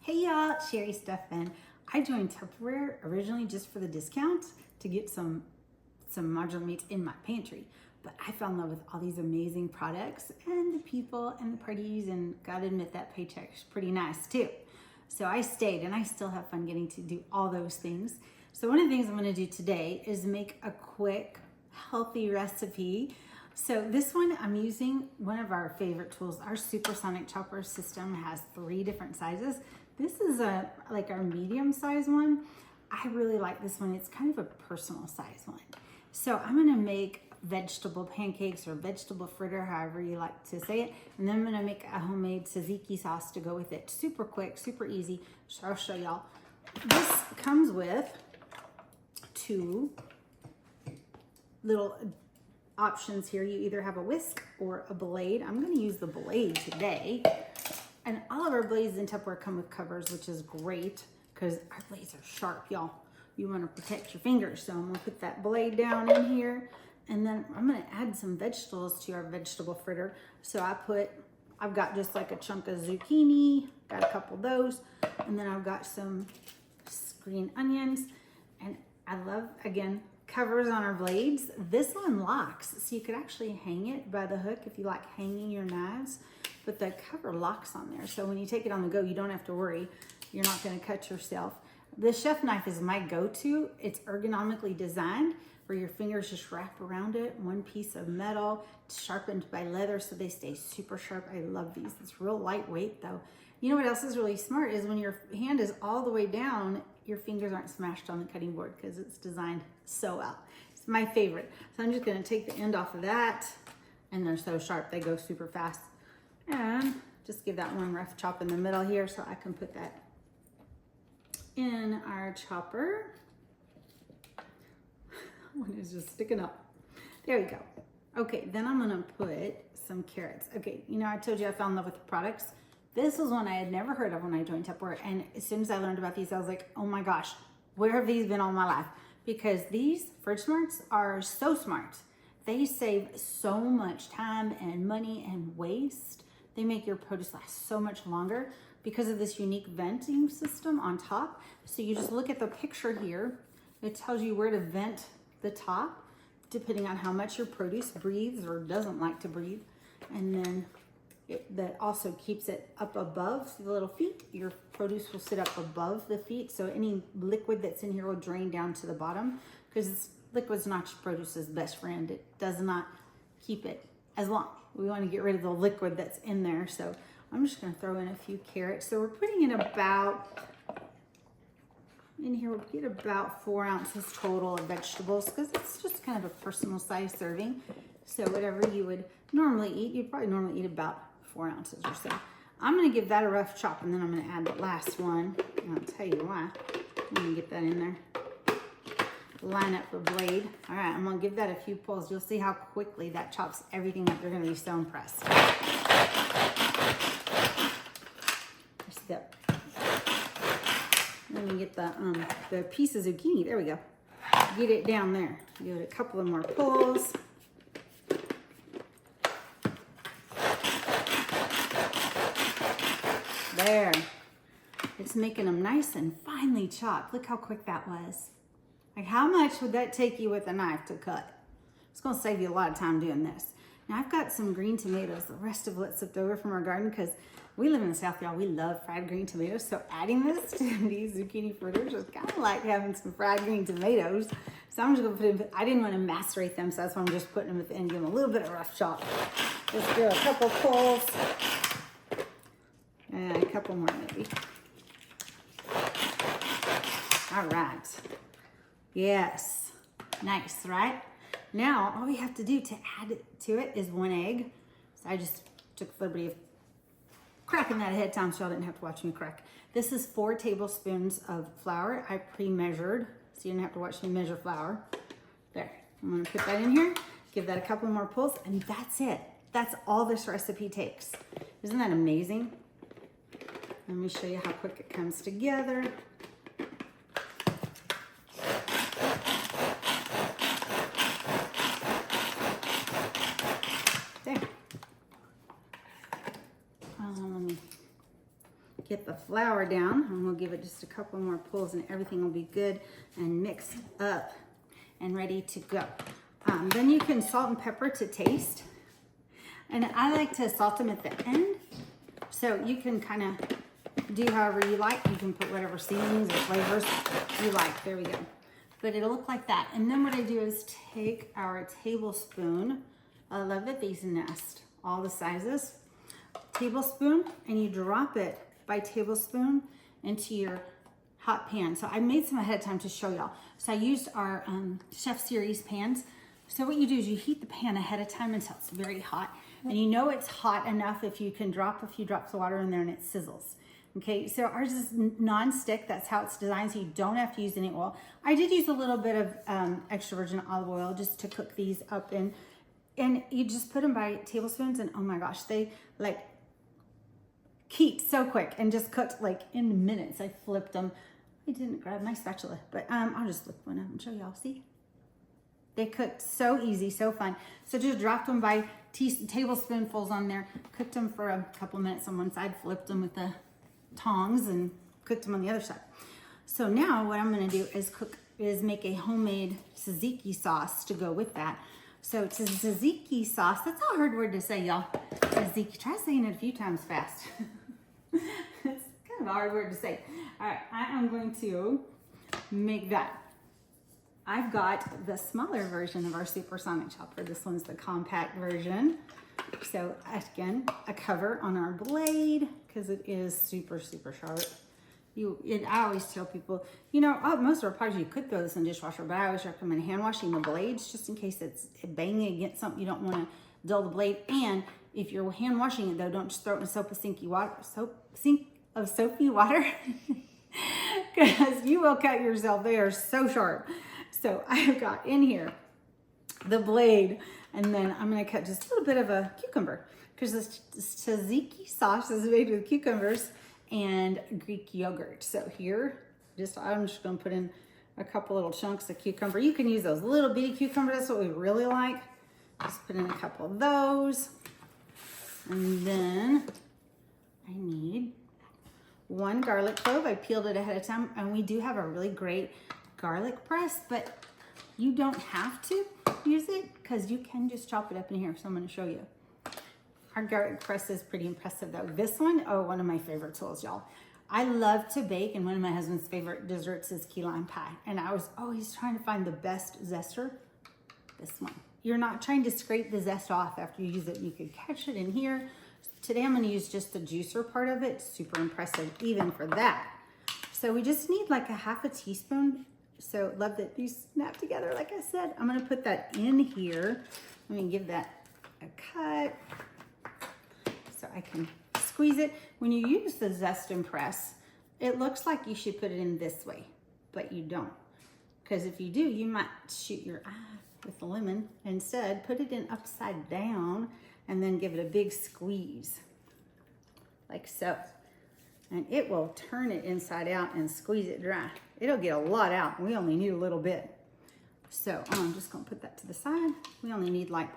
Hey y'all, Sherry Stephan. I joined Tupperware originally just for the discount to get some modular meats in my pantry. But I fell in love with all these amazing products and the people and the parties, and gotta admit that paycheck's pretty nice too. So I stayed, and I still have fun getting to do all those things. So one of the things I'm gonna do today is make a quick, healthy recipe. So this one, I'm using one of our favorite tools. Our SuperSonic Chooper system has 3 different sizes. This is like our medium size one. I really like this one. It's kind of a personal size one. So I'm gonna make vegetable pancakes or vegetable fritter, however you like to say it. And then I'm gonna make a homemade tzatziki sauce to go with it. Super quick, super easy. So I'll show y'all. This comes with 2 little options here. You either have a whisk or a blade. I'm gonna use the blade today. And all of our blades in Tupperware come with covers, which is great because our blades are sharp, y'all. You want to protect your fingers. So I'm gonna put that blade down in here, and then I'm gonna add some vegetables to our vegetable fritter. So I've got just like a chunk of zucchini, got a couple of those, and then I've got some green onions. And I love, again, covers on our blades. This one locks, so you could actually hang it by the hook if you like hanging your knives. But the cover locks on there, so when you take it on the go, you don't have to worry. You're not gonna cut yourself. The chef knife is my go-to. It's ergonomically designed where your fingers just wrap around it. One piece of metal, it's sharpened by leather, so they stay super sharp. I love these. It's real lightweight though. You know what else is really smart is when your hand is all the way down, your fingers aren't smashed on the cutting board because it's designed so well. It's my favorite. So I'm just gonna take the end off of that, and they're so sharp, they go super fast. And just give that one rough chop in the middle here so I can put that in our chopper. One is just sticking up. There we go. Okay, then I'm gonna put some carrots. Okay, you know, I told you I fell in love with the products. This was one I had never heard of when I joined Tupperware, and as soon as I learned about these, I was like, oh my gosh, where have these been all my life? Because these Fridge Smarts are so smart. They save so much time and money and waste. They make your produce last so much longer because of this unique venting system on top. So you just look at the picture here. It tells you where to vent the top, depending on how much your produce breathes or doesn't like to breathe. And then that also keeps it up above the little feet. Your produce will sit up above the feet. So any liquid that's in here will drain down to the bottom, because liquid's not your produce's best friend. It does not keep it as long. We want to get rid of the liquid that's in there. So I'm just going to throw in a few carrots. So we're putting in here we'll get about 4 ounces total of vegetables, because it's just kind of a personal size serving. So whatever you would normally eat, you'd probably normally eat about 4 ounces or so. I'm going to give that a rough chop, and then I'm going to add the last one. And I'll tell you why. I'm going to get that in there. Line up the blade. All right, I'm gonna give that a few pulls. You'll see how quickly that chops everything up. You're gonna be so impressed. Let me get the piece of zucchini. There we go. Get it down there. Give it a couple of more pulls. There. It's making them nice and finely chopped. Look how quick that was. Like, how much would that take you with a knife to cut? It's gonna save you a lot of time doing this. Now I've got some green tomatoes, the rest of what's left over from our garden, because we live in the South, y'all. We love fried green tomatoes. So adding this to these zucchini fritters is kind of like having some fried green tomatoes. So I'm just gonna put them, I didn't want to macerate them, so that's why I'm just putting them at the end, give them a little bit of rough chop. Just do a couple pulls. And a couple more maybe. All right. Yes, nice, right? Now, all we have to do to add to it is 1 egg. So I just took the liberty of cracking that ahead of time so y'all didn't have to watch me crack. This is 4 tablespoons of flour. I pre-measured, so you didn't have to watch me measure flour. There, I'm gonna put that in here, give that a couple more pulls, and that's it. That's all this recipe takes. Isn't that amazing? Let me show you how quick it comes together. There. Let me get the flour down, and we'll give it just a couple more pulls and everything will be good and mixed up and ready to go. Then you can salt and pepper to taste. And I like to salt them at the end. So you can kind of do however you like. You can put whatever seasonings or flavors you like. There we go. But it'll look like that. And then what I do is take our tablespoon. I love that these nest all the sizes. Tablespoon, and you drop it by tablespoon into your hot pan. So I made some ahead of time to show y'all. So I used our Chef Series pans. So what you do is you heat the pan ahead of time until it's very hot. And you know it's hot enough if you can drop a few drops of water in there and it sizzles. Okay, so ours is non-stick. That's how it's designed, so you don't have to use any oil. I did use a little bit of extra virgin olive oil just to cook these up in. And you just put them by tablespoons, and oh my gosh, they like heat so quick and just cooked like in minutes. I flipped them. I didn't grab my spatula, but I'll just flip one up and show y'all. See? They cooked so easy, so fun. So just dropped them by tablespoonfuls on there, cooked them for a couple minutes on one side, flipped them with the tongs and cooked them on the other side. So now what I'm gonna do is make a homemade tzatziki sauce to go with that. So tzatziki sauce, that's a hard word to say, y'all. Tzatziki, try saying it a few times fast. It's kind of a hard word to say. All right, I am going to make that. I've got the smaller version of our SuperSonic Chooper. This one's the compact version. So again, a cover on our blade because it is super, super sharp. I always tell people, you know, most of our products you could throw this in the dishwasher, but I always recommend hand washing the blades just in case it's banging against something. You don't want to dull the blade. And if you're hand washing it though, don't just throw it in a sink of soapy water because you will cut yourself. They are so sharp. So I've got in here the blade, and then I'm going to cut just a little bit of a cucumber because this tzatziki sauce is made with cucumbers and Greek yogurt. So here, I'm just going to put in a couple little chunks of cucumber. You can use those little bitty cucumbers. That's what we really like. Just put in a couple of those. And then I need 1 garlic clove. I peeled it ahead of time, and we do have a really great garlic press, but you don't have to use it because you can just chop it up in here. So I'm going to show you. Our garlic press is pretty impressive though. This one, oh, one of my favorite tools, y'all. I love to bake, and one of my husband's favorite desserts is key lime pie. And I was always trying to find the best zester. This one. You're not trying to scrape the zest off after you use it. You could catch it in here. Today I'm going to use just the juicer part of it. Super impressive even for that. So we just need like a half a teaspoon. So love that these snap together. Like I said, I'm going to put that in here. Let me give that a cut so I can squeeze it. When you use the zest and press, it looks like you should put it in this way, but you don't. Because if you do, you might shoot your eye with the lemon. Instead, put it in upside down and then give it a big squeeze, like so. And it will turn it inside out and squeeze it dry. It'll get a lot out. We only need a little bit. So I'm just gonna put that to the side. We only need like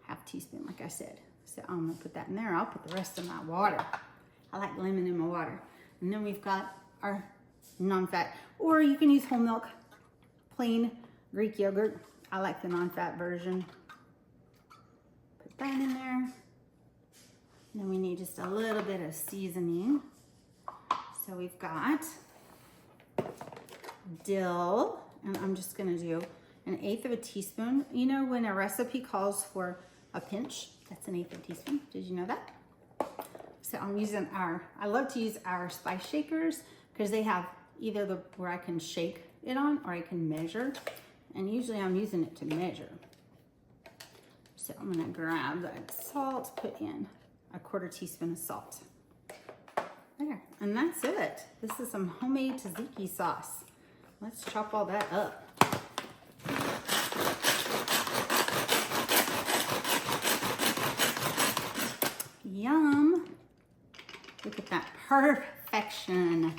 half teaspoon, like I said. So I'm gonna put that in there. I'll put the rest in my water. I like lemon in my water. And then we've got our non-fat, or you can use whole milk, plain Greek yogurt. I like the non-fat version. Put that in there. And then we need just a little bit of seasoning. So we've got dill, and I'm just gonna do 1/8 of a teaspoon. You know, when a recipe calls for a pinch, that's 1/8 of a teaspoon. Did you know that? So I'm using I love to use our spice shakers because they have either where I can shake it on or I can measure. And usually I'm using it to measure. So I'm gonna grab that salt, put in 1/4 teaspoon of salt. There, and that's it. This is some homemade tzatziki sauce. Let's chop all that up. Yum. Look at that perfection.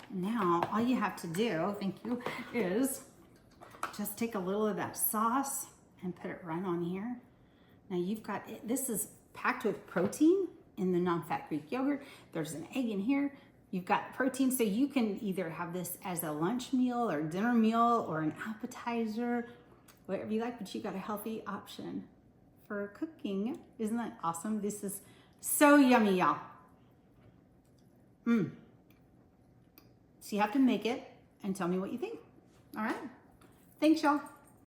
Now, all you have to do, thank you, is just take a little of that sauce and put it right on here. Now you've got, this is packed with protein, in the non-fat Greek yogurt. There's an egg in here. You've got protein, so you can either have this as a lunch meal or dinner meal or an appetizer, whatever you like, but you got a healthy option for cooking. Isn't that awesome? This is so yummy, y'all. So you have to make it and tell me what you think. All right. Thanks, y'all.